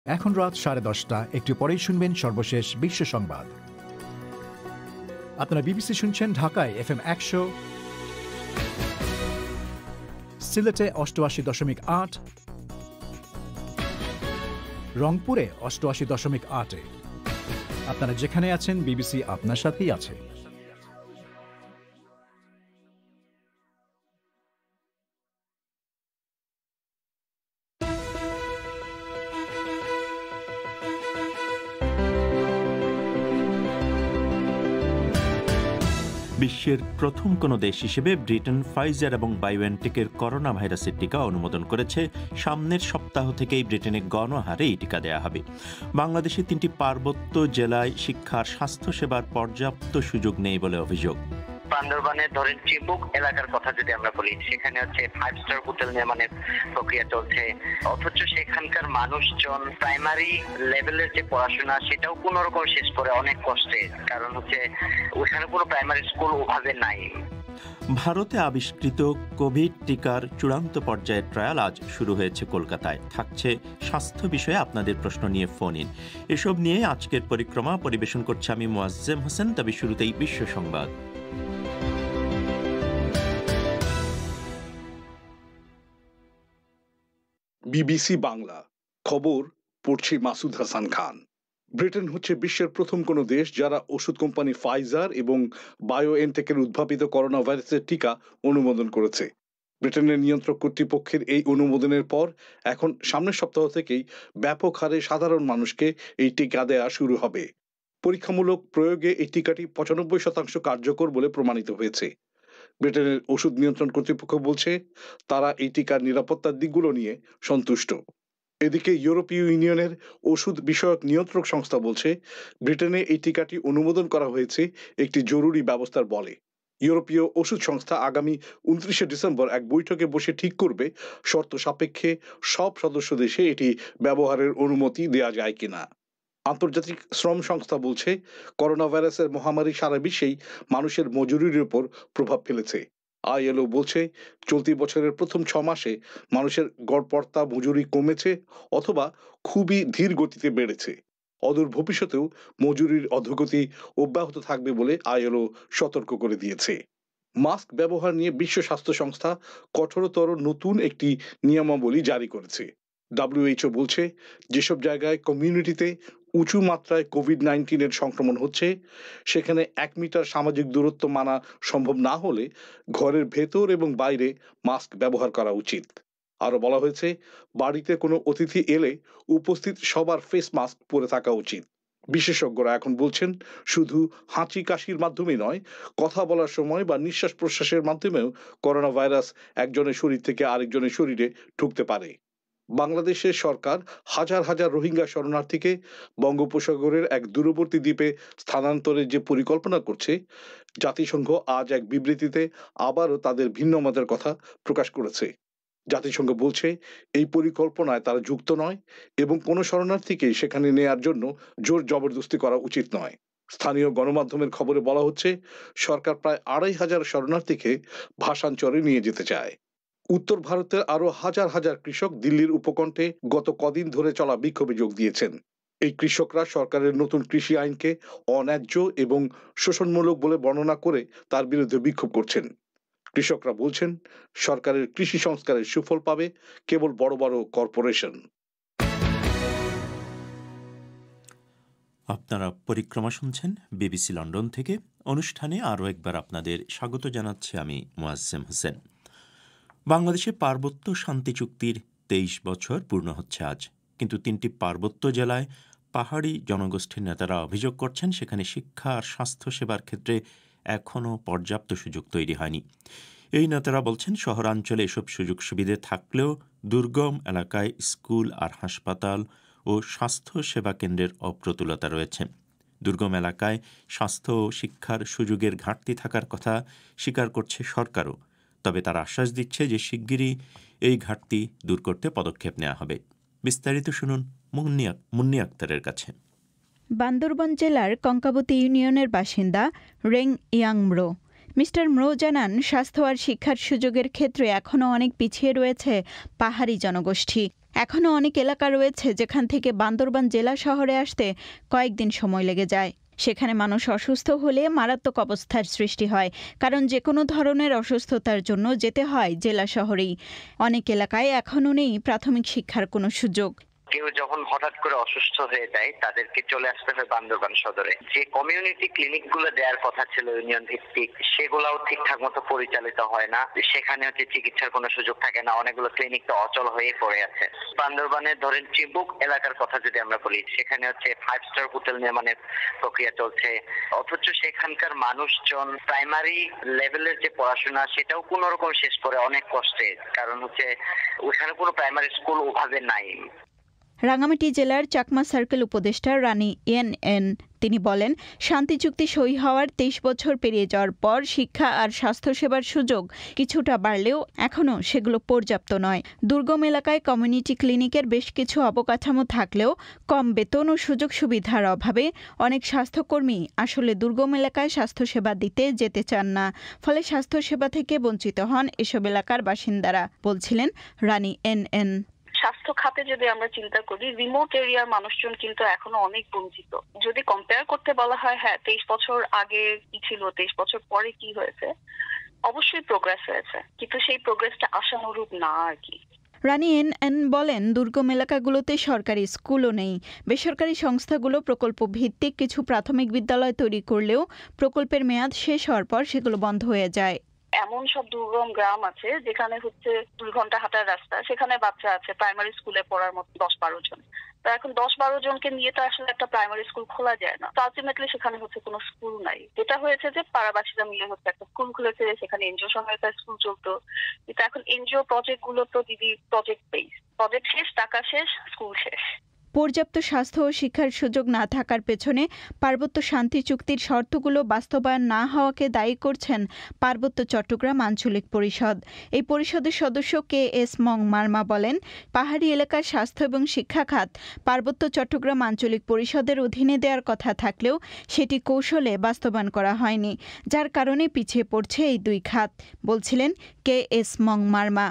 এখন রাত 10:30, একটু পরেই শুনবেন সর্বশেষ বিশ্ব সংবাদ। আপনারা বিবিসি শুনছেন ঢাকায় FM 100, সিলেটে 88.8, রংপুরে 88.8। আপনারা যেখানে আছেন, বিবিসি আপনার সাথেই আছে। বিশ্বের প্রথম কোনো দেশ হিসেবে ব্রিটেন ফাইজার এবং বায়োএনটেকের করোনা ভাইরাসের টিকা অনুমোদন করেছে। সামনের সপ্তাহ থেকেই ব্রিটেনে গণহারে এই টিকা দেওয়া হবে। বাংলাদেশের 3টি পার্বত্য জেলায় শিক্ষার স্বাস্থ্যসেবার পর্যাপ্ত সুযোগ নেই বলে অভিযোগ। বান্দরবানের ধরেন চিবুক এলাকার কথা যদি আমরা বলি, সেখানে হচ্ছে 5 স্টার হোটেল নির্মাণের প্রক্রিয়া চলছে, অথচ সেখানকার মানুষজন প্রাইমারি লেভেলের যে পড়াশোনা সেটাও কোন রকম শেষ করে অনেক কষ্টে, কারণ হচ্ছে ওখানে কোনো প্রাইমারি স্কুল ওভাবে নাই। ভারতে আবিষ্কৃত কোভিড টিকার চূড়ান্ত পর্যায়ের ট্রায়াল আজ শুরু হয়েছে কলকাতায়। থাকছে স্বাস্থ্য বিষয়ে আপনাদের প্রশ্ন নিয়ে ফোন ইন। এসব নিয়ে আজকের পরিক্রমা পরিবেশন করছে আমি মোয়াজ্জেম হোসেন। তবে শুরুতেই বিশ্ব সংবাদ। বিবিসি বাংলা খবর পড়ছি মাসুদ হাসান খান। ব্রিটেন হচ্ছে বিশ্বের প্রথম কোনো দেশ যারা ওষুধ কোম্পানি ফাইজার এবং বায়োএনটেকের উদ্ভাবিত করোনা ভাইরাসের টিকা অনুমোদন করেছে। ব্রিটেনের নিয়ন্ত্রক কর্তৃপক্ষের এই অনুমোদনের পর এখন সামনের সপ্তাহ থেকেই ব্যাপক হারে সাধারণ মানুষকে এই টিকা দেয়া শুরু হবে। পরীক্ষামূলক প্রয়োগে এই টিকাটি 95% কার্যকর বলে প্রমাণিত হয়েছে। ব্রিটেনের ওষুধ নিয়ন্ত্রণ কর্তৃপক্ষ বলছে তারা এই টিকার নিরাপত্তার দিকগুলো নিয়ে সন্তুষ্ট। এদিকে ইউরোপীয় ইউনিয়নের ওষুধ বিষয়ক নিয়ন্ত্রক সংস্থা বলছে ব্রিটেনে এই টিকাটি অনুমোদন করা হয়েছে একটি জরুরি ব্যবস্থার বলে। ইউরোপীয় ওষুধ সংস্থা আগামী 29শে ডিসেম্বর এক বৈঠকে বসে ঠিক করবে শর্ত সাপেক্ষে সব সদস্য দেশে এটি ব্যবহারের অনুমতি দেয়া যায় কিনা। আন্তর্জাতিক শ্রম সংস্থা বলছে করোনা ভাইরাসের মহামারী সারা বিশ্বেই মানুষের মজুরির উপর প্রভাব ফেলেছে। আইএলও বলছে চলতি বছরের প্রথম 6 মাসে মানুষের গড়পড়তা মজুরি কমেছে অথবা খুবই ধীর গতিতে বেড়েছে। অদূর ভবিষ্যতেও মজুরির অধোগতি অব্যাহত থাকবে বলে আইএলও সতর্ক করে দিয়েছে। মাস্ক ব্যবহার নিয়ে বিশ্ব স্বাস্থ্য সংস্থা কঠোরতর নতুন একটি নিয়মাবলী জারি করেছে। WHO বলছে যেসব জায়গায় কমিউনিটিতে উঁচু মাত্রায় কোভিড-19 সংক্রমণ হচ্ছে সেখানে 1 মিটার সামাজিক দূরত্ব মানা সম্ভব না হলে ঘরের ভেতর এবং বাইরে মাস্ক ব্যবহার করা উচিত। আরো বলা হয়েছে বাড়িতে কোনো অতিথি এলে উপস্থিত সবার ফেস মাস্ক পরে থাকা উচিত। বিশেষজ্ঞরা এখন বলছেন শুধু হাঁচি কাশির মাধ্যমে নয়, কথা বলার সময় বা নিঃশ্বাস প্রশ্বাসের মাধ্যমেও করোনা ভাইরাস একজনের শরীর থেকে আরেকজনের শরীরে ঢুকতে পারে। বাংলাদেশের সরকার হাজার হাজার রোহিঙ্গা শরণার্থীকে বঙ্গোপসাগরের এক দূরবর্তী দ্বীপে স্থানান্তরের যে পরিকল্পনা করছে, জাতিসংঘ আজ এক বিবৃতিতে আবারও তাদের ভিন্ন মতের কথা প্রকাশ করেছে। জাতিসংঘ বলছে এই পরিকল্পনায় তারা যুক্ত নয় এবং কোনো শরণার্থীকে সেখানে নেয়ার জন্য জোর জবরদস্তি করা উচিত নয়। স্থানীয় গণমাধ্যমের খবরে বলা হচ্ছে সরকার প্রায় 2500 শরণার্থীকে ভাসানচরে নিয়ে যেতে চায়। উত্তর ভারতের আরো হাজার হাজার কৃষক দিল্লির উপকণ্ঠে গত কদিন ধরে চলা বিক্ষোভে যোগ দিয়েছেন। এই কৃষকরা সরকারের নতুন কৃষি আইনকে অন্যায্য এবং শোষণমূলক বলে বর্ণনা করে তার বিরুদ্ধে বিক্ষোভ করছেন। কৃষকরা বলছেন সরকারের কৃষি সংস্কারের সুফল পাবে কেবল বড় বড় কর্পোরেশন। আপনারা পরিক্রমা শুনছেন বিবিসি লন্ডন থেকে। অনুষ্ঠানে আরও একবার আপনাদের স্বাগত জানাচ্ছি আমি মোয়াজ্জেম হোসেন। বাংলাদেশে পার্বত্য শান্তি চুক্তির 23 বছর পূর্ণ হচ্ছে আজ, কিন্তু 3টি পার্বত্য জেলায় পাহাড়ি জনগোষ্ঠীর নেতারা অভিযোগ করছেন সেখানে শিক্ষা আর স্বাস্থ্যসেবার ক্ষেত্রে এখনও পর্যাপ্ত সুযোগ তৈরি হয়নি। এই নেতারা বলছেন শহরাঞ্চলে এসব সুযোগ সুবিধে থাকলেও দুর্গম এলাকায় স্কুল আর হাসপাতাল ও স্বাস্থ্য সেবা কেন্দ্রের অপ্রতুলতা রয়েছে। দুর্গম এলাকায় স্বাস্থ্য ও শিক্ষার সুযোগের ঘাটতি থাকার কথা স্বীকার করছে সরকারও। তবে তারা আশ্বাস দিচ্ছে যে শিগগিরই এই ঘাটতি দূর করতে পদক্ষেপ নেওয়া হবে। বিস্তারিত শুনুন মুন্নি আক্তারের কাছে। বান্দরবান জেলার কঙ্কাবতী ইউনিয়নের বাসিন্দা রেং ইয়াংম্রো। মিস্টার ম্রো জানান স্বাস্থ্য আর শিক্ষার সুযোগের ক্ষেত্রে এখনও অনেক পিছিয়ে রয়েছে পাহাড়ি জনগোষ্ঠী। এখনও অনেক এলাকা রয়েছে যেখান থেকে বান্দরবান জেলা শহরে আসতে কয়েকদিন সময় লেগে যায়। সেখানে মানুষ অসুস্থ হলে মারাত্মক অবস্থার সৃষ্টি হয়, কারণ যে কোনো ধরনের অসুস্থতার জন্য যেতে হয় জেলা শহরেই। অনেক এলাকায় এখনও নেই প্রাথমিক শিক্ষার কোনো সুযোগ। কেউ যখন হঠাৎ করে অসুস্থ হয়ে যায় তাদেরকে চলে আসতে হয় বান্দরবান সদরে। যে কমিউনিটি ক্লিনিক গুলো দেওয়ার কথা ছিল ইউনিয়ন ভিত্তিক, সেগুলাও ঠিকঠাক মতো পরিচালিত হয় না। সেখানে চিকিৎসার কোনো সুযোগ থাকে না, অনেকগুলো ক্লিনিক তো অচল হয়ে পড়ে আছে। বান্দরবানের ধরেন চিবুক এলাকার কথা যদি আমরা বলি, সেখানে 5 স্টার হোটেল নির্মাণের প্রক্রিয়া চলছে, অথচ সেখানকার মানুষজন প্রাইমারি লেভেলের যে পড়াশোনা সেটাও কোন রকম শেষ করে অনেক কষ্টে, কারণ ওখানে কোনো প্রাইমারি স্কুল ওভাবে নাই। রাঙ্গামাটি জেলার চাকমা সার্কেল উপদেষ্টা রানী এন তিনি বলেন, শান্তি চুক্তি সই হওয়ার 23 বছর পেরিয়ে যাওয়ার পর শিক্ষা আর স্বাস্থ্যসেবার সুযোগ কিছুটা বাড়লেও এখনও সেগুলো পর্যাপ্ত নয়। দুর্গম এলাকায় কমিউনিটি ক্লিনিকের বেশ কিছু অবকাঠামো থাকলেও কম বেতন ও সুযোগ সুবিধার অভাবে অনেক স্বাস্থ্যকর্মী আসলে দুর্গম এলাকায় স্বাস্থ্যসেবা দিতে যেতে চান না। ফলে স্বাস্থ্যসেবা থেকে বঞ্চিত হন এসব এলাকার বাসিন্দারা, বলছিলেন রানী এন। স্বাস্থ্য খাতে যদি আমরা চিন্তা করি, রিমোট এরিয়ার মানুষজন কিন্তু এখনো অনেক বঞ্চিত। যদি কম্পেয়ার করতে বলা হয়, হ্যাঁ 23 বছর আগে কি ছিল, 23 বছর পরে কি হয়েছে, অবশ্যই প্রোগ্রেস হয়েছে, কিন্তু সেই প্রোগ্রেসটা আশানুরূপ না আর কি। রানী এন বলেন, দুর্গম এলাকাগুলোতে সরকারি স্কুলও নেই। বেসরকারি সংস্থাগুলো প্রকল্প ভিত্তিক কিছু প্রাথমিক বিদ্যালয় তৈরি করলেও প্রকল্পের মেয়াদ শেষ হওয়ার পর সেগুলো বন্ধ হয়ে যায়। এমন সব দুর্গম গ্রাম আছে যেখানে 2 ঘন্টা হাঁটার রাস্তা, সেখানে বাচ্চা আছে প্রাইমারি স্কুলে পড়ার মতো 10-12 জন। তো এখন 10-12 জনকে নিয়ে তো আসলে একটা প্রাইমারি স্কুল খোলা যায় না। তো আলটিমেটলি সেখানে কোনো স্কুল নাই। যেটা হয়েছে যে পাড়াবাসীরা মিলে একটা স্কুল খুলেছে, সেখানে এনজিও সহায়তায় স্কুল চলতো। কিন্তু এখন এনজিও প্রজেক্ট গুলো তো প্রজেক্ট বেস, প্রজেক্ট শেষ, টাকা শেষ, স্কুল শেষ। পর্যাপ্ত স্বাস্থ্য ও শিক্ষার সুযোগ না থাকার পেছনে পার্বত্য শান্তি চুক্তির শর্তগুলো বাস্তবায়ন না হওয়াকে দায়ী করছেন পার্বত্য চট্টগ্রাম আঞ্চলিক পরিষদ। এই পরিষদের সদস্য KS মং মারমা বলেন, পাহাড়ি এলাকার স্বাস্থ্য এবং শিক্ষা খাত পার্বত্য চট্টগ্রাম আঞ্চলিক পরিষদের অধীনে দেওয়ার কথা থাকলেও সেটি কৌশলে বাস্তবায়ন করা হয়নি, যার কারণে পিছিয়ে পড়ছে এই দুই খাত, বলছিলেন KS মং মারমা।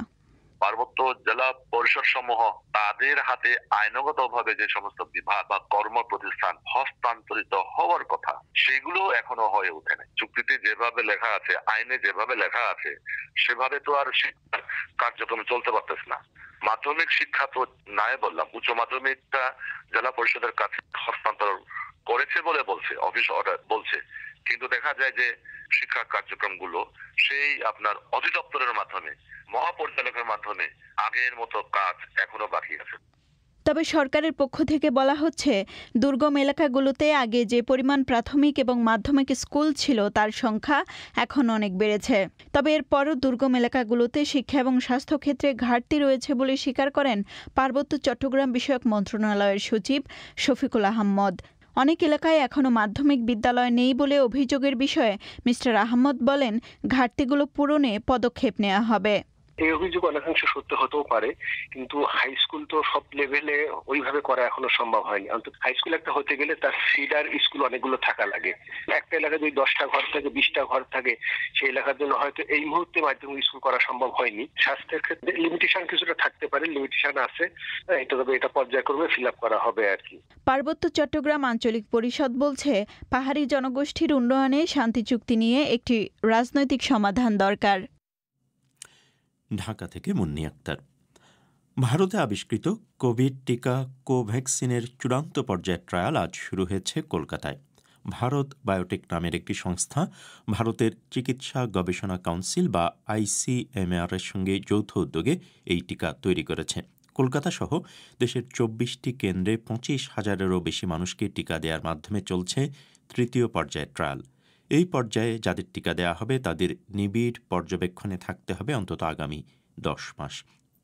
পার্বত্য জেলা পরিষদ সমূহ তাদের হাতে আইনগতভাবে যে সমস্ত বিভাগ বা কর্ম প্রতিষ্ঠান হস্তান্তরিত হওয়ার কথা, সেগুলো এখনো হয়ে ওঠে না। চুক্তিতে যেভাবে লেখা আছে, আইনে যেভাবে লেখা আছে, সেভাবে তো আর শিক্ষা কার্যক্রম চলতে পারতেছে না। মাধ্যমিক শিক্ষা তো নাই বললাম, উচ্চ মাধ্যমিকটা জেলা পরিষদের কাছে হস্তান্তর করেছে বলে বলছে, অফিস অর্ডার বলছে, কিন্তু দেখা যায় যে শিক্ষা কার্যক্রমগুলো সেই আপনার অধিদপ্তরের মাধ্যমে, মহাপরিচালকের মাধ্যমে আগের মতো কাজ এখনো বাকি আছে। তবে সরকারের পক্ষ থেকে বলা হচ্ছে, দুর্গম এলাকাগুলোতে আগে যে পরিমাণ প্রাথমিক এবং মাধ্যমিক স্কুল ছিল তার সংখ্যা এখন অনেক বেড়েছে। তবে এরপরও দুর্গম এলাকাগুলোতে শিক্ষা এবং স্বাস্থ্য ক্ষেত্রে ঘাটতি রয়েছে বলে স্বীকার করেন পার্বত্য চট্টগ্রাম বিষয়ক মন্ত্রণালয়ের সচিব শফিকুল আহমদ। অনেক এলাকায় এখনও মাধ্যমিক বিদ্যালয় নেই বলে অভিযোগের বিষয়ে মিস্টার আহমদ বলেন, ঘাটতিগুলো পূরণে পদক্ষেপ নেওয়া হবে। এই অভিযোগ অনেকাংশ সত্য হতেও পারে, কিন্তু হাই স্কুল তো সব লেভেলে ওইভাবে করা এখনো সম্ভব হয়নি। অন্তত হাই স্কুল একটা হতে গেলে তার ফিডার স্কুল অনেকগুলো থাকা লাগে। একটা এলাকায় যদি 10টা ঘর থাকে, 20টা ঘর থাকে, সেই এলাকার জন্য হয়তো এই মুহূর্তে মাধ্যমিক স্কুল করা সম্ভব হয়নি। স্বাস্থ্যের ক্ষেত্রে লিমিটেশন কিছুটা থাকতে পারে, লিমিটেশন আছে, তবে এটা পর্যায়ক্রমে ফিল আপ করা হবে আর কি। পার্বত্য চট্টগ্রাম আঞ্চলিক পরিষদ বলছে, পাহাড়ি জনগোষ্ঠীর উন্নয়নে শান্তি চুক্তি নিয়ে একটি রাজনৈতিক সমাধান দরকার। ঢাকা থেকে মুন্নি আক্তার। ভারতে আবিষ্কৃত কোভিড টিকা কোভ্যাক্সিনের চূড়ান্ত পর্যায়ের ট্রায়াল আজ শুরু হয়েছে কলকাতায়। ভারত বায়োটেক নামের একটি সংস্থা ভারতের চিকিৎসা গবেষণা কাউন্সিল বা ICMR এর সঙ্গে যৌথ উদ্যোগে এই টিকা তৈরি করেছে। কলকাতা সহ দেশের 24টি কেন্দ্রে 25,000-এরও বেশি মানুষকে টিকা দেওয়ার মাধ্যমে চলছে তৃতীয় পর্যায়ের ট্রায়াল। এই পর্যায়ে যাদের টিকা দেওয়া হবে তাদের নিবিড় পর্যবেক্ষণে থাকতে হবে অন্তত আগামী 10 মাস।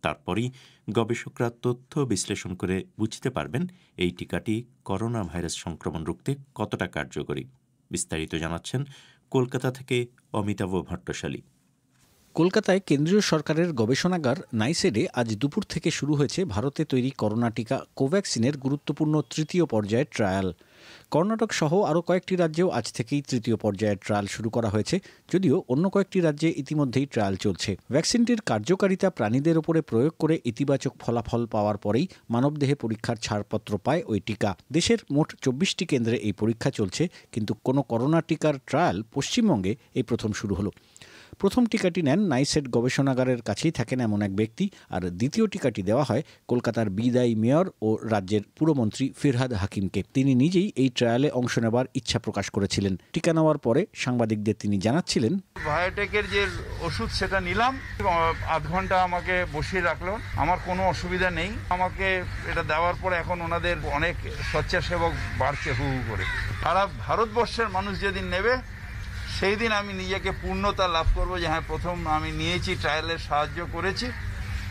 তারপরই গবেষকরা তথ্য বিশ্লেষণ করে বুঝতে পারবেন এই টিকাটি করোনা ভাইরাস সংক্রমণ রুখতে কতটা কার্যকরী। বিস্তারিত জানাচ্ছেন কলকাতা থেকে অমিতাভ ভট্টশালী। কলকাতায় কেন্দ্রীয় সরকারের গবেষণাগার নাইসেডে আজ দুপুর থেকে শুরু হয়েছে ভারতে তৈরি করোনা টিকা কোভ্যাক্সিনের গুরুত্বপূর্ণ তৃতীয় পর্যায়ের ট্রায়াল। কর্ণাটক সহ আরও কয়েকটি রাজ্যেও আজ থেকেই তৃতীয় পর্যায়ের ট্রায়াল শুরু করা হয়েছে, যদিও অন্য কয়েকটি রাজ্যে ইতিমধ্যেই ট্রায়াল চলছে। ভ্যাকসিনটির কার্যকারিতা প্রাণীদের উপরে প্রয়োগ করে ইতিবাচক ফলাফল পাওয়ার পরেই মানবদেহে পরীক্ষার ছাড়পত্র পায় ওই টিকা। দেশের মোট 24টি কেন্দ্রে এই পরীক্ষা চলছে, কিন্তু কোনো করোনা টিকার ট্রায়াল পশ্চিমবঙ্গে এই প্রথম শুরু হলো। প্রথম টিকাটি নেন নাইসেড গবেষণাগারের কাছেই থাকেন এমন এক ব্যক্তি, আর দ্বিতীয় টিকাটি দেওয়া হয় কলকাতার বিদায়ী মেয়র ও রাজ্যের পুরমন্ত্রী ফিরহাদ হাকিমকে। তিনি নিজেই এই ট্রায়ালে অংশ নেবার ইচ্ছা প্রকাশ করেছিলেন। টিকা নেওয়ার পরে সাংবাদিকদের তিনি জানাচ্ছিলেন, বায়োটেকের যে ওষুধ সেটা নিলাম, আধ ঘন্টা আমাকে বসিয়ে রাখলো, আমার কোনো অসুবিধা নেই। আমাকে এটা দেওয়ার পরে এখন ওনাদের অনেক স্বেচ্ছাসেবক বাড়ছে হু হু করে। সারা ভারতবর্ষের মানুষ যেদিন নেবে সেই দিন আমি নিজেকে পূর্ণতা লাভ করবো যে হ্যাঁ, প্রথম আমি নিয়েছি, ট্রায়ালের সাহায্য করেছি,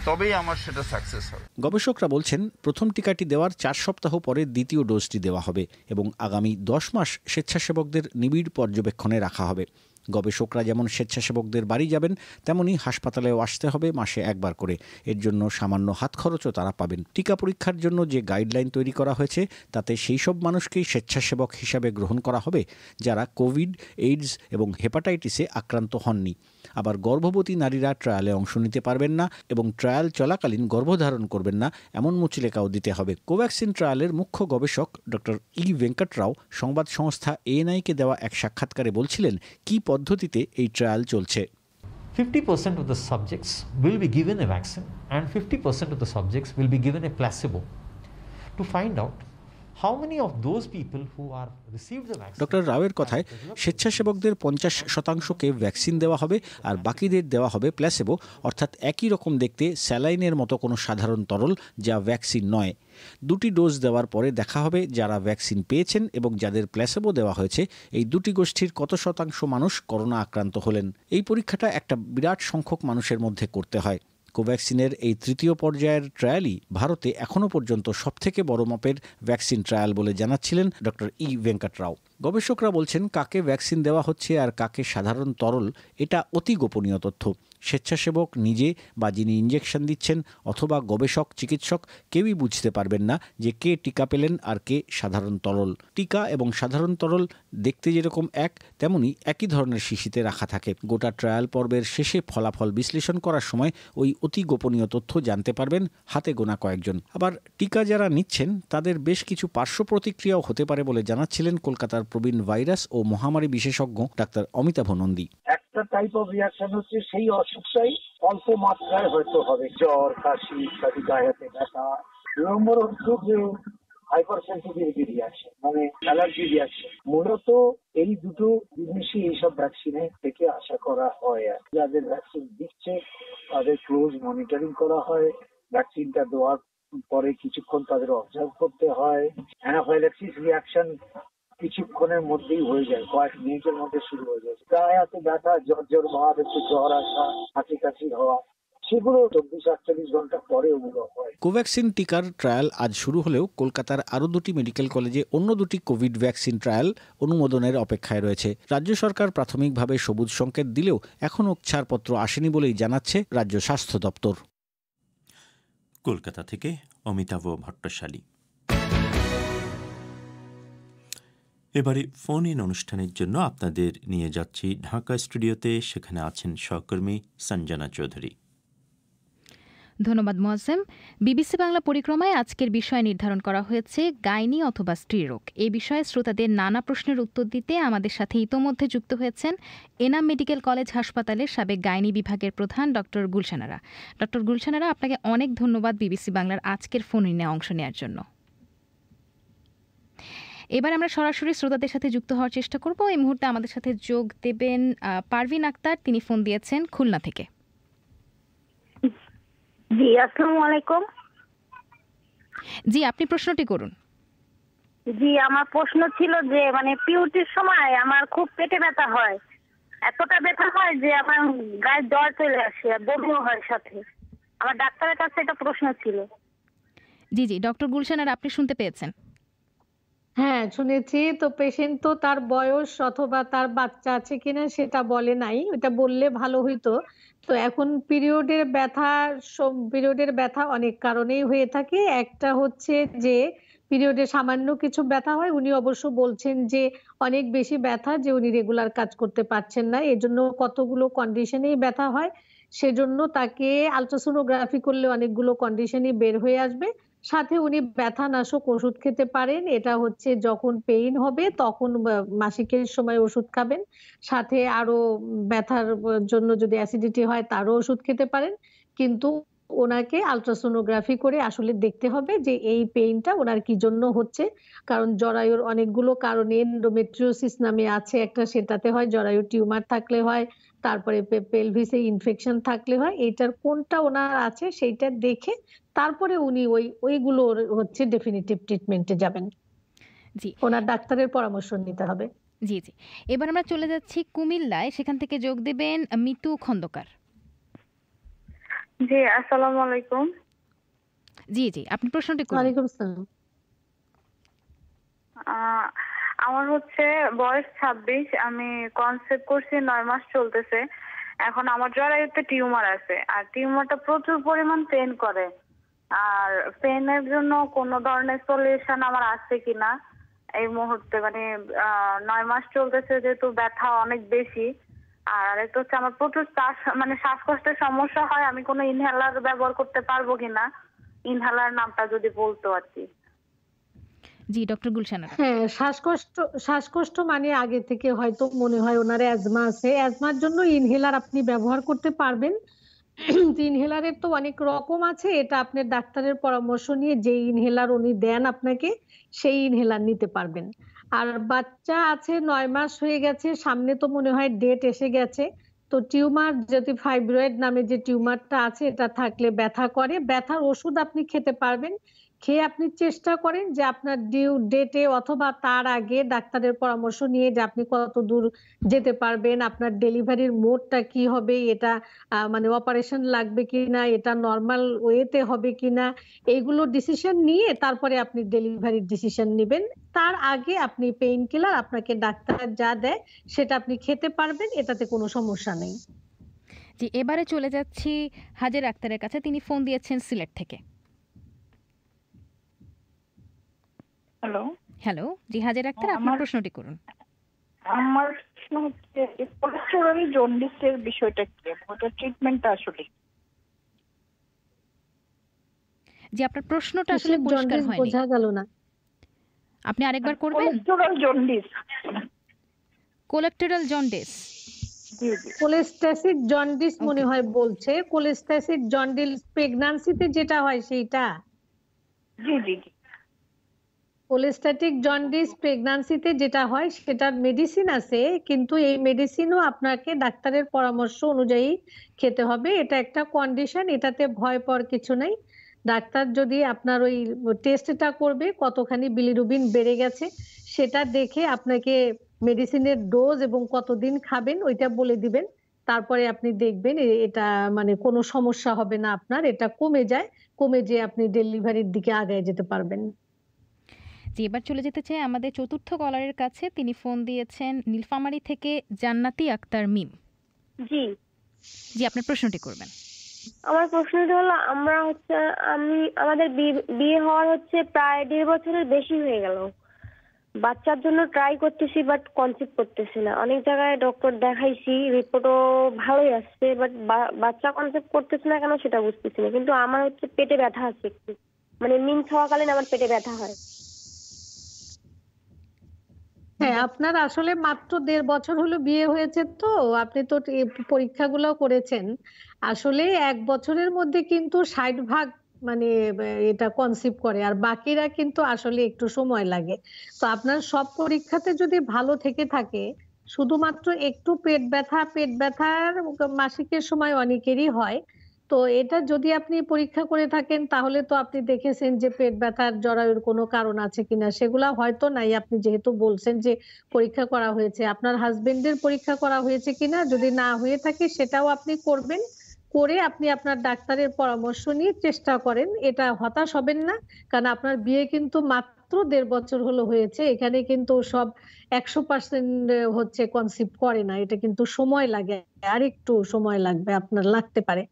তবেই আমার সেটা সাকসেস হবে। গবেষকরা বলছেন প্রথম টিকাটি দেওয়ার 4 সপ্তাহ পরে দ্বিতীয় ডোজটি দেওয়া হবে এবং আগামী 10 মাস স্বেচ্ছাসেবকদের নিবিড় পর্যবেক্ষণে রাখা হবে। গবেষকরা যেমন স্বেচ্ছাসেবকদের বাড়ি যাবেন, তেমনি হাসপাতালেও আসতে হবে মাসে একবার করে। এর জন্য সামান্য হাত খরচও তারা পাবেন। টিকা পরীক্ষার জন্য যে গাইডলাইন তৈরি করা হয়েছে তাতে সেই সব মানুষকেই স্বেচ্ছাসেবক হিসাবে গ্রহণ করা হবে যারা কোভিড, এইডস এবং হেপাটাইটিসে আক্রান্ত হননি। আবার গর্ভবতী নারীরা ট্রায়ালে অংশ নিতে পারবেন না এবং ট্রায়াল চলাকালীন গর্ভধারণ করবেন না এমন মুচলেকাও দিতে হবে। কোভ্যাক্সিন ট্রায়ালের মুখ্য গবেষক ডক্টর ই ভেঙ্কটরাও সংবাদ সংস্থা এএনআইকে দেওয়া এক সাক্ষাৎকারে বলছিলেন কি পদ্ধতিতে এই ট্রায়াল চলছে। 50% of the subjects will be given a vaccine and 50% of the subjects will be given a placebo to find out how many of those people who are received the vaccine. Doctor রাওয়ের কথায় স্বেচ্ছাসেবকদের 50%কে vaccine দেওয়া হবে আর বাকিদের দেওয়া হবে placebo, অর্থাৎ একই রকম দেখতে স্যালাইনের মতো কোনো সাধারণ তরল যা ভ্যাকসিন নয়। 2টি ডোজ দেওয়ার পরে দেখা হবে যারা ভ্যাকসিন পেয়েছেন এবং যাদের প্ল্যাসেবো দেওয়া হয়েছে এই দুটি গোষ্ঠীর কত শতাংশ মানুষ করোনা আক্রান্ত হলেন। এই পরীক্ষাটা একটা বিরাট সংখ্যক মানুষের মধ্যে করতে হয়। কোভ্যাক্সিনের এই তৃতীয় পর্যায়ের ট্রায়ালই ভারতে এখনও পর্যন্ত সবথেকে বড় মাপের ভ্যাকসিন ট্রায়াল বলে জানাচ্ছিলেন ডক্টর ই ভেঙ্কটরাও। গবেষকরা বলছেন কাকে ভ্যাকসিন দেওয়া হচ্ছে আর কাকে সাধারণ তরল এটা অতি গোপনীয় তথ্য। স্বেচ্ছাসেবক নিজে বা যিনি ইঞ্জেকশন দিচ্ছেন অথবা গবেষক চিকিৎসক কেউই বুঝতে পারবেন না যে কে টিকা পেলেন আর কে সাধারণ তরল। টিকা এবং সাধারণ তরল দেখতে যেরকম এক, তেমনি একই ধরনের শিশিতে রাখা থাকে। গোটা ট্রায়াল পর্বের শেষে ফলাফল বিশ্লেষণ করার সময় ওই অতি গোপনীয় তথ্য জানতে পারবেন হাতে গোনা কয়েকজন। আবার টিকা যারা নিচ্ছেন তাদের বেশ কিছু পার্শ্ব প্রতিক্রিয়াও হতে পারে বলে জানাচ্ছিলেন কলকাতার প্রবীণ ভাইরাস ও মহামারী বিশেষজ্ঞ ডাক্তার অমিতাভ নন্দী। একটা টাইপ অফ রিয়াকশন হচ্ছে সেই অসুখটাই অল্প মাত্রায় হয়তো হবে, জ্বর, কাশি ইত্যাদি, গায়ে হাতে ব্যথা। 2 নম্বর হচ্ছে যে হাইপার সেন্সিটিভিটি রিয়াকশন, মানে অ্যালার্জি রিয়াকশন। মূলত এই দুটো জিনিসই এইসব ভ্যাকসিনে থেকে আশা করা হয়। আর যাদের ভ্যাকসিন দিচ্ছে তাদের ক্লোজ মনিটরিং করা হয়। ভ্যাকসিনটা দেওয়ার পরে কিছুক্ষণ তাদের অবজার্ভ করতে হয়। অ্যানাফাইল্যাক্সিস রিয়াকশন কিছুক্ষণের মধ্যেই হয়ে যায়, কয়েক মিনিটের মধ্যে শুরু হয়ে যায়। গায়ে হাতে ব্যথা, জ্বর ভাব, একটু জ্বর আসা, হাঁচি কাশি হওয়া, সেগুলো 24-48 ঘন্টা পরে ওগুলো হয়। কোভ্যাক্সিন টিকার ট্রায়াল আজ শুরু হলেও কলকাতার আরও 2টি মেডিকেল কলেজে অন্য 2টি কোভিড ভ্যাকসিন ট্রায়াল অনুমোদনের অপেক্ষায় রয়েছে। রাজ্য সরকার প্রাথমিকভাবে সবুজ সংকেত দিলেও এখনও ছাড়পত্র আসেনি বলেই জানাচ্ছে রাজ্য স্বাস্থ্য দপ্তর। কলকাতা থেকে অমিতাভ ভট্টশালী। এবারে ফোন ইন অনুষ্ঠানের জন্য আপনাদের নিয়ে যাচ্ছি ঢাকা স্টুডিওতে। সেখানে আছেন সহকর্মী সঞ্জনা চৌধুরী। ধন্যবাদ মোয়াজ্জেম। বিবিসি বাংলা পরিক্রমায় আজকের বিষয় নির্ধারণ করা হয়েছে গাইনি অথবা স্ত্রীরোগ। এই বিষয়ে শ্রোতাদের নানা প্রশ্নের উত্তর দিতে আমাদের সাথে ইতোমধ্যে যুক্ত হয়েছেন এনাম মেডিকেল কলেজ হাসপাতালের সাবেক গাইনি বিভাগের প্রধান ডক্টর গুলশানারা। ডক্টর গুলশানারা, আপনাকে অনেক ধন্যবাদ বিবিসি বাংলার আজকের ফোন ইনে অংশ নেওয়ার জন্য। এবার আমরা সরাসরি শ্রোতাদের সাথে যুক্ত হওয়ার চেষ্টা করব। এই মুহূর্তে আমাদের সাথে যোগ দেবেন পারভিন আক্তার, তিনি ফোন দিয়েছেন খুলনা থেকে। জি, আসসালামু আলাইকুম। জি, আপনি প্রশ্নটি করুন। জি, আমার প্রশ্ন ছিল যে পিরিয়ডের সময় আমার খুব পেটে ব্যথা হয়, এতটা ব্যথা হয় যে আমার গায়ে জ্বর চলে আসে, বমিও হয় সাথে। আমার ডাক্তারের কাছে একটা প্রশ্ন ছিল। জি জি, ডক্টর গুলশানার, আপনি শুনতে পেয়েছেন? হ্যাঁ শুনেছি। তো পেশেন্ট তো তার বয়স অথবা তার বাচ্চা আছে কিনা সেটা বলে নাই, ওটা বললে ভালো হইতো। তো এখন পিরিয়ডের ব্যথা অনেক কারণেই হয়ে থাকে। একটা হচ্ছে যে পিরিয়ডে সামান্য কিছু ব্যথা হয়, উনি অবশ্য বলছেন যে অনেক বেশি ব্যথা, যে উনি রেগুলার কাজ করতে পারছেন না, এজন্য কতগুলো কন্ডিশনেই ব্যথা হয়। সেজন্য তাকে আলট্রাসোনোগ্রাফি করলে অনেকগুলো কন্ডিশনই বের হয়ে আসবে। সাথে উনি ব্যথানাশক ওষুধ খেতে পারেন। এটা হচ্ছে যখন পেইন হবে তখন মাসিকের সময় ওষুধ খাবেন। সাথে আরো ব্যথার জন্য যদি অ্যাসিডিটি হয় তারও ওষুধ খেতে পারেন। কিন্তু ওনাকে আলট্রাসোনোগ্রাফি করে আসলে দেখতে হবে যে এই পেইনটা ওনার কি জন্য হচ্ছে। কারণ জরায়ুর অনেকগুলো কারণে, এন্ডোমেট্রিওসিস নামে আছে একটা, সেটাতে হয়, জরায়ুর টিউমার থাকলে হয়, তারপরে পেলভিসে ইনফেকশন থাকলে হয়। এইটার কোনটা ওনার আছে সেইটা দেখে তারপরে উনি ওইগুলোর হচ্ছে ডেফিনিটিভ ট্রিটমেন্টে যাবেন। জি, ওনার ডাক্তারের পরামর্শ নিতে হবে। জি জি। এবার আমরা চলে যাচ্ছি কুমিল্লায়, সেখান থেকে যোগ দেবেন মিতু খন্দকার। জি, আসসালামু আলাইকুম। জি জি, আপনি প্রশ্নটি করুন। ওয়ালাইকুম আসসালাম। আমার হচ্ছে বয়স 26, আমি কনসেপ্ট করছি 9 মাস চলতেছে। এখন আমার জরায়ুতে টিউমার আছে, আর টিউমারটা প্রচুর পরিমাণ পেন করে। আর পেনের জন্য কোনো ধরনের সলিউশন আমার আছে কিনা এই মুহূর্তে, মানে 9 মাস চলতেছে যেহেতু ব্যথা অনেক বেশি। আর একটা হচ্ছে আমার প্রচুর শ্বাসকষ্টের সমস্যা হয়, আমি কোনো ইনহেলার ব্যবহার করতে পারবো কিনা, ইনহেলার নামটা যদি বলতো আর কি। জি, ডক্টর গুলশানা। হ্যাঁ, শ্বাসকষ্ট মানে আগে থেকে হয়তো মনে হয় ওনার অ্যাজমা আছে। অ্যাজমার জন্য ইনহেলার আপনি ব্যবহার করতে পারবেন। ইনহেলারের তো অনেক রকম আছে, এটা আপনার ডাক্তারের পরামর্শ নিয়ে যে ইনহেলার উনি দেন আপনাকে সেই ইনহেলার নিতে পারবেন। আর বাচ্চা আছে 9 মাস হয়ে গেছে, সামনে তো মনে হয় ডেট এসে গেছে। তো টিউমার যদি ফাইব্রয়েড নামে যে টিউমারটা আছে এটা থাকলে ব্যথা করে, ব্যথার ওষুধ আপনি খেতে পারবেন। খেয়ে আপনি চেষ্টা করেন যে আপনার ডিউ ডেটে অথবা তার আগে ডাক্তারের পরামর্শ নিয়ে যে আপনি কত দূর যেতে পারবেন, আপনার ডেলিভারির মোডটা কি হবে, এটা মানে অপারেশন লাগবে কিনা, এটা নরমাল ওয়েতে হবে কিনা, এইগুলো ডিসিশন নিয়ে তারপরে আপনি ডেলিভারির ডিসিশন নেবেন। তার আগে আপনি পেইন কিলার আপনাকে ডাক্তার যা দেয় সেটা আপনি খেতে পারবেন, এটাতে কোনো সমস্যা নেই। জি, এবারে চলে যাচ্ছি হাজের আক্তারের কাছে, তিনি ফোন দিয়েছেন সিলেট থেকে। হ্যালো। হ্যালো, জি হাজের আক্তার, আপনার প্রশ্নটি করুন। আমার প্রশ্ন হচ্ছে কোলেস্টেরল জন্ডিসের বিষয়টা কি, ওটার ট্রিটমেন্টটা আসলে? জি, আপনার প্রশ্নটা আসলে পরিষ্কার হয়নি, বোঝা গেল না। আপনি আরেকবার করবেন? Cholesterol jaundice. Cholesterol jaundice. জি জি। কোলেস্ট্যাসিড জন্ডিস মনে হয় বলছে। কোলেস্ট্যাসিড জন্ডিস প্রেগন্যান্সিতে যেটা হয় সেইটা। জি জি জি। কোলেস্ট্যাটিক জন্ডিস প্রেগন্যান্সিতে যেটা হয় সেটার মেডিসিন আছে, কিন্তু এই মেডিসিনও আপনাকে ডাক্তারের পরামর্শ অনুযায়ী খেতে হবে। এটা একটা কন্ডিশন, এটাতে ভয় পাওয়ার কিছু নাই। ডাক্তার যদি আপনার ওই টেস্টটা করবে কতখানি বিলিরুবিন বেড়ে গেছে সেটা দেখে আপনাকে মেডিসিনের ডোজ এবং কতদিন খাবেন ওইটা বলে দিবেন। তারপরে আপনি দেখবেন এটা মানে কোনো সমস্যা হবে না আপনার, এটা কমে যেয়ে আপনি ডেলিভারির দিকে আগায় যেতে পারবেন। জি, এবার চলে যেতে চাই আমাদের চতুর্থ কলারের কাছে, তিনি ফোন দিয়েছেন নীলফামারী থেকে জান্নাতি আক্তার মিম। জি জি, আপনার প্রশ্নটি করবেন। আমার প্রশ্নটা হলো, আমাদের বিয়ে হওয়ার হচ্ছে প্রায় 1.5 বছরের বেশি হয়ে গেল। বাচ্চার জন্য ট্রাই করতেছি বাট কনসিভ করতেছি না। অনেক জায়গায় ডক্টর দেখাইছি, রিপোর্টও ভালোই আসছে, বাট বাচ্চা কনসিভ করতেছি না কেন সেটা বুঝতেছি না। কিন্তু আমার হচ্ছে পেটে ব্যথা আছে একটু, মানে মিন্স হওয়াকালীন আমার পেটে ব্যথা হয়। হ্যাঁ, আপনার আসলে মাত্র 1.5 বছর হলো বিয়ে হয়েছে, তো আপনি তো পরীক্ষাগুলো করেছেন। আসলে 1 বছরের মধ্যে কিন্তু 60% মানে এটা কনসিভ করে, আর বাকিরা কিন্তু আসলে একটু সময় লাগে। তো আপনার সব পরীক্ষাতে যদি ভালো থেকে থাকে, শুধুমাত্র একটু পেট ব্যথার মাসিকের সময় অনেকেরই হয়। তো এটা যদি আপনি পরীক্ষা করে থাকেন তাহলে তো আপনি দেখেছেন যে পেট ব্যথার জরায়ুর কোনো কারণ আছে কিনা, সেগুলা হয়তো নাই। আপনি যেহেতু বলছেন যে পরীক্ষা করা হয়েছে, আপনার হাজবেন্ডের পরীক্ষা করা হয়েছে কিনা, যদি না হয়ে থাকে সেটাও আপনি করবেন। করে আপনি আপনার ডাক্তারের পরামর্শ নিয়ে চেষ্টা করেন। এটা হতাশ হবেন না, কারণ আপনার বিয়ে কিন্তু মাত্র 1.5 বছর হলো হয়েছে। এখানে কিন্তু সব 100% হচ্ছে কনসিভ করে না, এটা কিন্তু সময় লাগে, আর একটু সময় লাগবে, আপনার লাগতে পারে।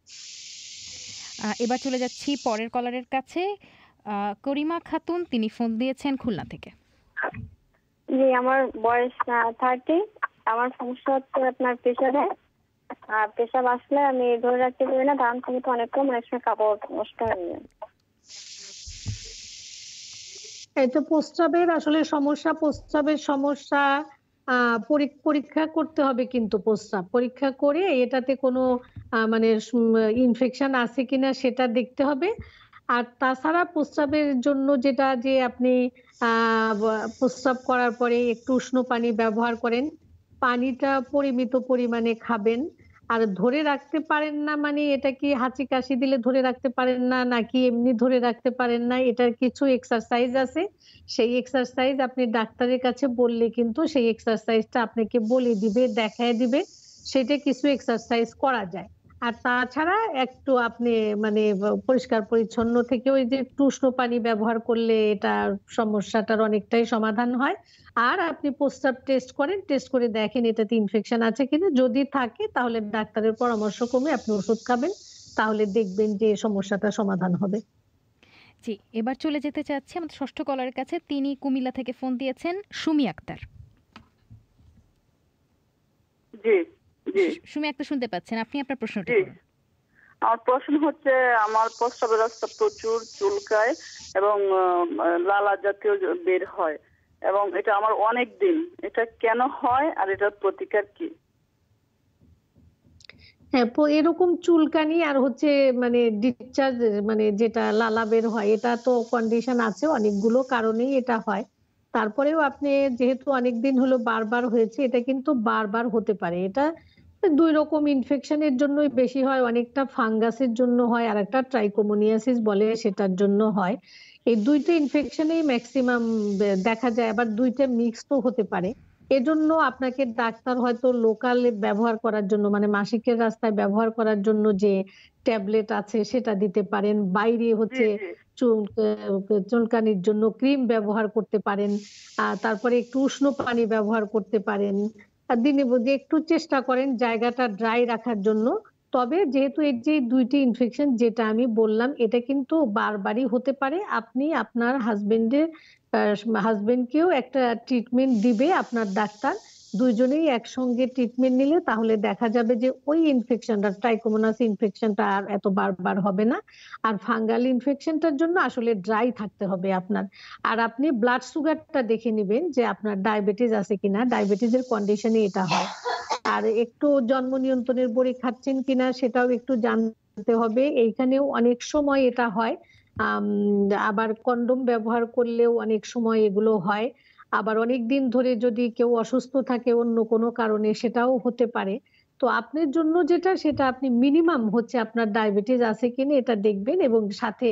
এবার চলে যাচ্ছি পরের কলারের কাছে। করিমা খাতুন, তিনি ফোন দিয়েছেন খুলনা থেকে। জি, আমার বয়স 30। আমার সমস্যা হচ্ছে আপনার প্রেশারে। পেশাব আসলে আমি ধরে রাখতে পারি না, ধারণ ক্ষমতা অনেক কম, অনেক সময় কাপড় নষ্ট হয়ে যায়। এটা প্রস্রাবের আসলে সমস্যা, প্রস্রাবের সমস্যা পরীক্ষা করতে হবে, কিন্তু প্রস্রাব পরীক্ষা করে এটাতে কোনো মানে ইনফেকশন আছে কিনা সেটা দেখতে হবে। আর তাছাড়া প্রস্রাবের জন্য যেটা, যে আপনি প্রস্রাব করার পরে একটু উষ্ণ পানি ব্যবহার করেন, পানিটা পরিমিত পরিমাণে খাবেন। আর ধরে রাখতে পারেন না মানে এটা কি হাঁচি কাশি দিলে ধরে রাখতে পারেন না, নাকি এমনি ধরে রাখতে পারেন না, এটার কিছু এক্সারসাইজ আছে। সেই এক্সারসাইজ আপনি ডাক্তারের কাছে বললে কিন্তু সেই এক্সারসাইজটা আপনাকে বলে দিবে, দেখায় দিবে, সেটা কিছু এক্সারসাইজ করা যায়। আর তাছাড়া একটু আপনি মানে পরিষ্কার পরিচ্ছন্ন থেকে ওই যে একটু উষ্ণ পানি ব্যবহার করলে এটা সমস্যাটার অনেকটাই সমাধান হয়। আর আপনি প্রস্রাব টেস্ট করেন, টেস্ট করে দেখেন এটাতে ইনফেকশন আছে কিনা। যদি থাকে তাহলে ডাক্তারের পরামর্শ ক্রমে আপনি ওষুধ খাবেন, তাহলে দেখবেন যে সমস্যাটা সমাধান হবে। জি, এবার চলে যেতে চাচ্ছি আমাদের ষষ্ঠ কলারের কাছে। তিনি কুমিল্লা থেকে ফোন দিয়েছেন, সুমি আক্তার। জি জি, সুমি আক্তার শুনতে পাচ্ছেন, আপনি আপনার প্রশ্নটি করুন। আমার প্রশ্ন হচ্ছে, আমার প্রস্রাবের রাস্তা প্রচুর চুলকায় এবং লালা জাতীয় বের হয়, এবং এটা আমার অনেক দিন। এটা কেন হয় আর এটার প্রতিকার কি? হ্যাঁ, এরকম চুলকানি আর হচ্ছে মানে ডিসচার্জ মানে যেটা লালা বের হয়, এটা তো কন্ডিশন আছে, অনেকগুলো কারণেই এটা হয়। তারপরেও আপনি যেহেতু অনেকদিন হলো বারবার হয়েছে, এটা কিন্তু বারবার হতে পারে। এটা 2 রকম ইনফেকশনের জন্যই বেশি হয়, অনেকটা ফাঙ্গাসের জন্য হয়, আর একটা ট্রাইকোমোনিয়াসিস বলে সেটার জন্য হয়। এই 2টা ইনফেকশনেই ম্যাক্সিমাম দেখা যায়, আবার 2টা মিক্সড হতে পারে। এজন্য আপনাকে ডাক্তার হয়তো লোকাল ব্যবহার করার জন্য মানে মাসিকের রাস্তায় ব্যবহার করার জন্য যে ট্যাবলেট আছে সেটা দিতে পারেন। বাইরে হচ্ছে চুলকানির জন্য ক্রিম ব্যবহার করতে পারেন। তারপরে একটু উষ্ণ পানি ব্যবহার করতে পারেন। আর দিনে একটু চেষ্টা করেন জায়গাটা ড্রাই রাখার জন্য। তবে যেহেতু এই যে 2টি ইনফেকশন যেটা আমি বললাম, এটা কিন্তু বারবারই হতে পারে। আপনি আপনার হাজবেন্ডকেও একটা ট্রিটমেন্ট দিবে আপনার ডাক্তার। দুইজনেই একসঙ্গে ট্রিটমেন্ট নিলে তাহলে দেখা যাবে যে ওই ইনফেকশনটা, ট্রাইকোমোনাস ইনফেকশনটা আর এত বারবার হবে না। আর ফাঙ্গাল ইনফেকশনটার জন্য আসলে ড্রাই থাকতে হবে আপনার। আর আপনি ব্লাড সুগারটা দেখে নেবেন যে আপনার ডায়াবেটিস আছে কিনা, ডায়াবেটিসের কন্ডিশনে এটা হয়। আর একটু জন্ম নিয়ন্ত্রণের বড়ি খাচ্ছেন কিনা সেটাও একটু জানতে হবে, এইখানেও অনেক সময় এটা হয়। আবার কন্ডোম ব্যবহার করলেও অনেক সময় এগুলো হয়। আবার অনেক দিন ধরে যদি কেউ অসুস্থ থাকে অন্য কোনো কারণে, সেটাও হতে পারে। তো আপনার জন্য যেটা, সেটা আপনি মিনিমাম হচ্ছে আপনার ডায়াবেটিস আছে কিনা এটা দেখবেন, এবং সাথে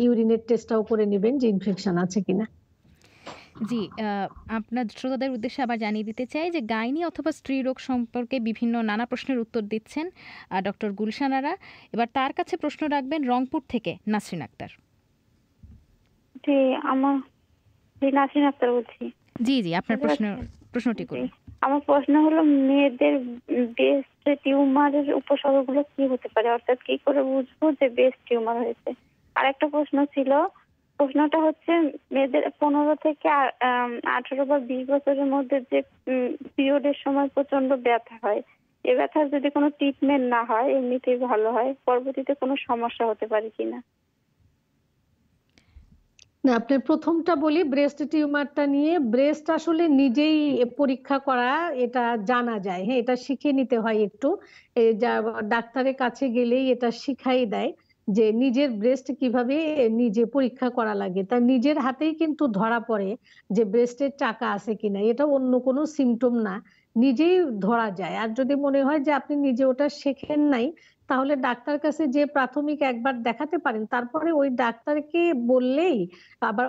ইউরিনের টেস্টটাও করে নেবেন যে ইনফেকশন আছে কিনা। জি, আপনার শ্রোতাদের উদ্দেশ্যে আবার জানিয়ে দিতে চাই যে গাইনি অথবা স্ত্রী রোগ সম্পর্কে বিভিন্ন নানা প্রশ্নের উত্তর দিচ্ছেন ডক্টর গুলশান আরা। এবার তার কাছে প্রশ্ন রাখবেন রংপুর থেকে নাসরিন আক্তার। জি, নাসরিন আক্তার বলছি। জি জি, আপনার প্রশ্নটি করুন। আমার প্রশ্ন হলো, মেয়েদের ব্রেস্ট টিউমারের উপসর্গগুলো কি হতে পারে, অর্থাৎ কি করে বুঝবো যে ব্রেস্ট টিউমার হয়েছে? আর একটা প্রশ্ন ছিল, প্রশ্নটা হচ্ছে মেয়েদের 15 থেকে 18 বা 20 বছরের মধ্যে যে পিরিয়ডের সময় প্রচন্ড ব্যথা হয়, এই ব্যথার যদি কোনো ট্রিটমেন্ট না হয়, এমনিতেই ভালো হয়, পরবর্তীতে কোনো সমস্যা হতে পারে কিনা? না, আপনি প্রথমটা বলি ব্রেস্ট টিউমারটা নিয়ে। ব্রেস্ট আসলে নিজেই পরীক্ষা করা, এটা জানা যায়। হ্যাঁ, এটা শিখে নিতে হয় একটু। ডাক্তারের কাছে গেলেই এটা শিখাই দেয় যে নিজের ব্রেস্ট কিভাবে নিজে পরীক্ষা করা লাগে। তার নিজের হাতেই কিন্তু ধরা পড়ে যে ব্রেস্টের চাকা আছে কিনা। এটা অন্য কোনো সিমটম না, নিজেই ধরা যায়। আর যদি মনে হয় যে আপনি নিজে ওটা শেখেন নাই, তাহলে ডাক্তার কাছে যে প্রাথমিক একবার দেখাতে পারেন। তারপরে ওই ডাক্তারকে বললেই, আবার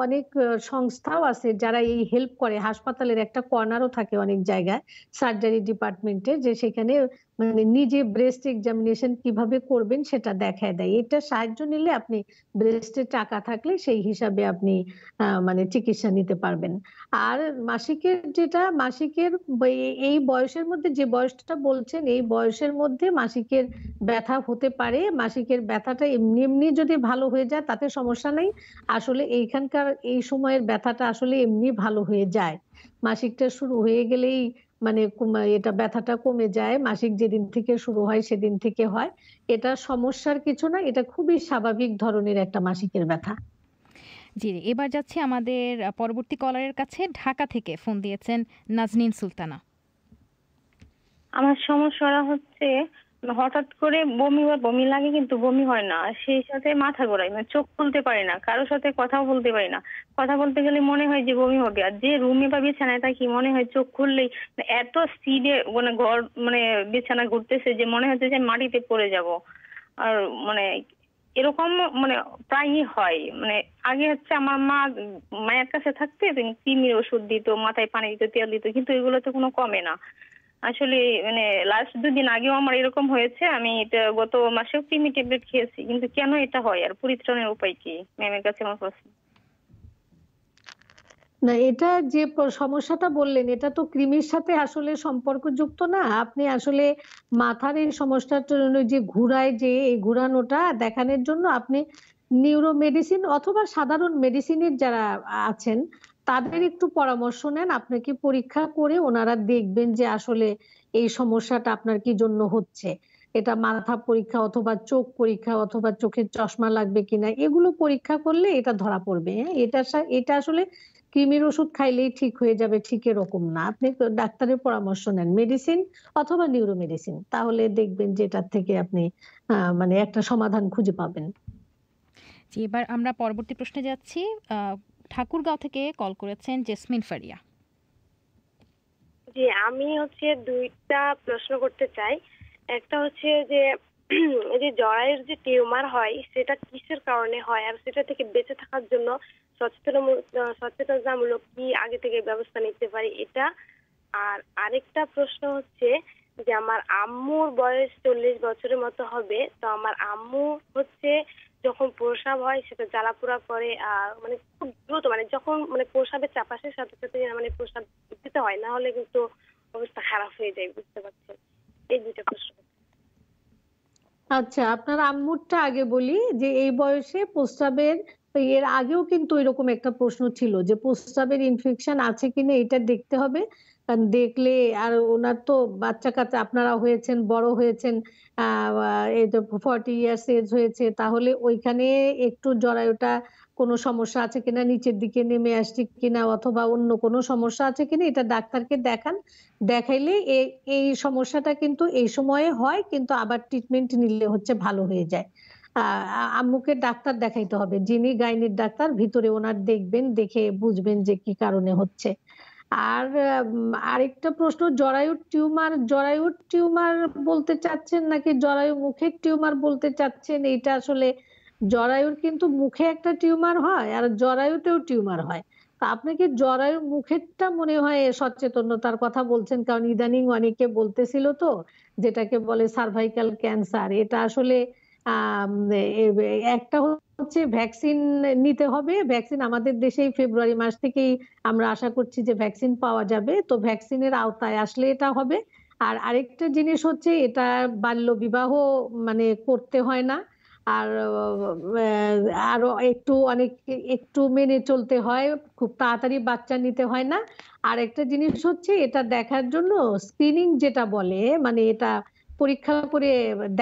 অনেক সংস্থাও আছে যারা এই হেল্প করে। হাসপাতালের একটা কর্নারও থাকে অনেক জায়গায় সার্জারি ডিপার্টমেন্টে, যে সেখানে মানে নিজে ব্রেস্ট এক্সামিনেশন কিভাবে করবেন সেটা দেখায় দেয়। এটা সাহায্য নিলে আপনি ব্রেস্টে টাকা থাকলে সেই হিসাবে আপনি মানে চিকিৎসা নিতে পারবেন। আর মাসিকের এই বয়সের মধ্যে, যে বয়সটা বলছেন এই বয়সের মধ্যে মাসিকের ব্যথা হতে পারে। মাসিকের ব্যথাটা এমনি এমনি যদি ভালো হয়ে যায় তাতে সমস্যা নেই। আসলে এইখানকার এই সময়ের ব্যথাটা আসলে এমনি ভালো হয়ে যায়। মাসিকটা শুরু হয়ে গেলেই মানে এটা ব্যথাটা কমে যায়। মাসিক যেদিন থেকে শুরু হয় সেদিন থেকে হয়। এটা সমস্যার কিছু না, এটা খুবই স্বাভাবিক ধরনের একটা মাসিকের ব্যথা। জি, এবার যাচ্ছি আমাদের পরবর্তী কলারের কাছে। ঢাকা থেকে ফোন দিয়েছেন নাজনীন সুলতানা। আমার সমস্যাটা হচ্ছে হঠাৎ করে বমি লাগে, কিন্তু বমি হয় না। সেই সাথে মাথা ঘোরায়, মানে চোখ খুলতে পারি না, কারোর সাথে কথাও বলতে পারি না। কথা বলতে গেলে মনে হয় যে বমি হবে। আর যে রুমে বা বিছানায় থাকি মনে হয় চোখ খুললেই এত স্পিডে মানে ঘর মানে বিছানা ঘুরতেছে যে মনে হচ্ছে যে মাটিতে পড়ে যাব। আর মানে এরকম মানে প্রায়ই হয়। মানে আগে হচ্ছে আমার মায়ের কাছে থাকতে কৃমির ওষুধ দিত, মাথায় পানি দিত, তেল দিত, কিন্তু এগুলো তো কোনো কমে না। আসলে মানে লাস্ট 2 দিন আগেও আমার এরকম হয়েছে। আমি এটা গত মাসেও কৃমি ট্যাবলেট খেয়েছি, কিন্তু কেন এটা হয় আর পরিত্রাণের উপায় কি? ম্যামের কাছে আমার প্রশ্ন। না, এটা যে সমস্যাটা বললেন এটা তো কৃমির সাথে আসলে সম্পর্কযুক্ত না। আপনি আসলে মাথার এই সমস্যাটার জন্য যে ঘুরায়, যে এই ঘুরানোটা দেখানোর জন্য আপনি নিউরো মেডিসিন অথবা সাধারণ মেডিসিনের যারা আছেন তাদের একটু পরামর্শ নেন। আপনাকে পরীক্ষা করে ওনারা দেখবেন যে আসলে এই সমস্যাটা আপনার কি জন্য হচ্ছে। এটা মাথা পরীক্ষা অথবা চোখ পরীক্ষা অথবা চোখের চশমা লাগবে কিনা, এগুলো পরীক্ষা করলে এটা ধরা পড়বে। এটা আসলে কৃমির ওষুধ খাইলেই ঠিক হয়ে যাবে ঠিক এরকম না। আপনি ডাক্তারের পরামর্শ নেন, মেডিসিন অথবা নিউরো মেডিসিন, তাহলে দেখবেন যে এটার থেকে আপনি মানে একটা সমাধান খুঁজে পাবেন। জি, এবার আমরা পরবর্তী প্রশ্নে যাচ্ছি। ঠাকুরগাঁও থেকে কল করেছেন জেসমিন ফারিয়া। জি, আমি হচ্ছে 2টা প্রশ্ন করতে চাই। একটা হচ্ছে যে এই যে জরায়ুর যে টিউমার হয় সেটা কিসের কারণে হয়, আর সেটা থেকে বেঁচে থাকার জন্য সচেতনতামূলক কি আগে থেকে ব্যবস্থা নিতে পারি, এটা। আর আরেকটা প্রশ্ন হচ্ছে যে আমার আম্মুর বয়স 40 বছরের মতো হবে। তো আমার আম্মু হচ্ছে যখন প্রসাব হয় সেটা জ্বালাপোড়া করে, আর মানে খুব দ্রুত, মানে যখন মানে প্রসাবের চাপাসের সাথে সাথে মানে প্রসাব দিতে হয়, না হলে কিন্তু অবস্থা খারাপ হয়ে যায়, বুঝতে পারছেন। এই 2টা প্রশ্ন। আচ্ছা, আপনার আম্মুরটা আগে বলি যে এই বয়সে প্রস্রাবের, এর আগেও কিন্তু এরকম একটা প্রশ্ন ছিল যে প্রস্রাবের ইনফেকশন আছে কিনা এটা দেখতে হবে। কারণ দেখলে, আর ওনার তো বাচ্চা কাচ্চা, আপনারা হয়েছেন, বড় হয়েছেন, এই তো 40 ইয়ার্স এজ হয়েছে, তাহলে ওইখানে একটু জরায়ুটা কোনো সমস্যা আছে কিনা, নিচের দিকে নেমে আসছে কিনা অথবা অন্য কোনো সমস্যা আছে কিনা এটা ডাক্তারকে দেখান। দেখাইলে এই সমস্যাটা কিন্তু এই সময়ে হয়, কিন্তু আবার ট্রিটমেন্ট নিলে হচ্ছে ভালো হয়ে যায়। আম্মুকে ডাক্তার দেখাইতে হবে, যিনি গাইনির ডাক্তার, ভিতরে ওনার দেখবেন, দেখে বুঝবেন যে কি কারণে হচ্ছে। আর আরেকটা প্রশ্ন, জরায়ুর টিউমার বলতে চাচ্ছেন নাকি জরায়ু মুখের টিউমার বলতে চাচ্ছেন? এইটা আসলে জরায়ুর কিন্তু মুখে একটা টিউমার হয় আর জরায়ুতেও টিউমার হয়। তা আপনাকে জরায়ু মুখেরটা মনে হয় সচেতনতার কথা বলছেন, কারণ ইদানিং অনেকে বলতেছিল তো, যেটাকে বলে সার্ভাইকাল ক্যান্সার। এটা আসলে একটা হচ্ছে ভ্যাকসিন নিতে হবে। ভ্যাকসিন আমাদের দেশে ফেব্রুয়ারি মাস থেকেই আমরা আশা করছি যে ভ্যাকসিন পাওয়া যাবে, তো ভ্যাকসিনের আওতায় আসলে এটা হবে। আর আরেকটা জিনিস হচ্ছে এটা বাল্য বিবাহ মানে করতে হয় না, আর আরো একটু মেনে চলতে হয়, খুব তাড়াতাড়ি বাচ্চা নিতে হয় না। আর একটা জিনিস হচ্ছে এটা দেখার জন্য স্ক্রিনিং যেটা বলে, মানে এটা পরীক্ষা করে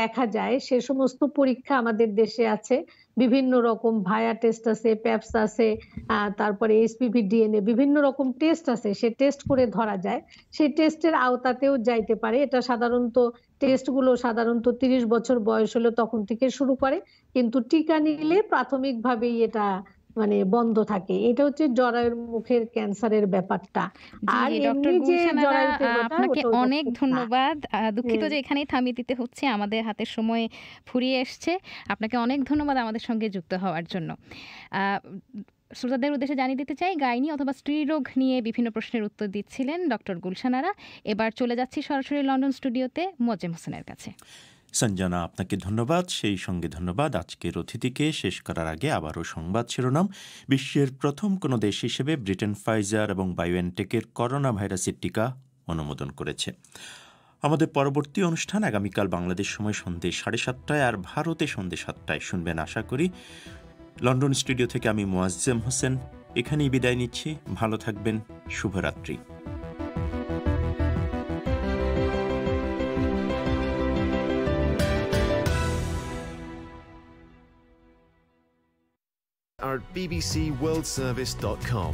দেখা যায়, সে সমস্ত পরীক্ষা আমাদের দেশে আছে। বিভিন্ন রকম ভায়া টেস্ট আছে, প্যাপস আছে, তারপরে এসপিভি ডিএনএ, বিভিন্ন রকম টেস্ট আছে, সে টেস্ট করে ধরা যায়। সেই টেস্টের আওতাতেও যাইতে পারে। এটা টেস্টগুলো সাধারণত 30 বছর বয়স হলে তখন থেকে শুরু করে, কিন্তু টিকা নিলে প্রাথমিকভাবেই এটা মানে বন্ধ থাকে। এটা হচ্ছে জরায়ুর মুখের ক্যান্সারের ব্যাপারটা। আর ডক্টর গুলশানারা, আপনাকে অনেক ধন্যবাদ। দুঃখিত যে এখানেই থামিয়ে দিতে হচ্ছে, আমাদের হাতের সময় ফুরিয়ে এসছে। আপনাকে অনেক ধন্যবাদ আমাদের সঙ্গে যুক্ত হওয়ার জন্য। শ্রোতাদের উদ্দেশ্যে জানিয়ে দিতে চাই, গাইনি অথবা স্ত্রীরোগ নিয়ে বিভিন্ন প্রশ্নের উত্তর দিচ্ছিলেন ডক্টর গুলশান আরা। এবার চলে যাচ্ছি সরাসরি লন্ডন স্টুডিওতে মোয়াজ্জেম হোসেনের কাছে। সঞ্জনা, আপনাকে ধন্যবাদ। সেই সঙ্গে ধন্যবাদ আজকের অতিথিকে। শেষ করার আগে আবারও সংবাদ শিরোনাম। বিশ্বের প্রথম কোনো দেশ হিসেবে ব্রিটেন ফাইজার এবং বায়োএনটেকের করোনা ভাইরাসের টিকা অনুমোদন করেছে। আমাদের পরবর্তী অনুষ্ঠান আগামীকাল বাংলাদেশ সময় সন্ধ্যে 7:30টায় আর ভারতে সন্ধ্যে 7টায় শুনবেন আশা করি। লন্ডন স্টুডিও থেকে আমি মোয়াজ্জেম হোসেন এখানেই বিদায় নিচ্ছি। ভালো থাকবেন। শুভরাত্রি। At bbcworldservice.com.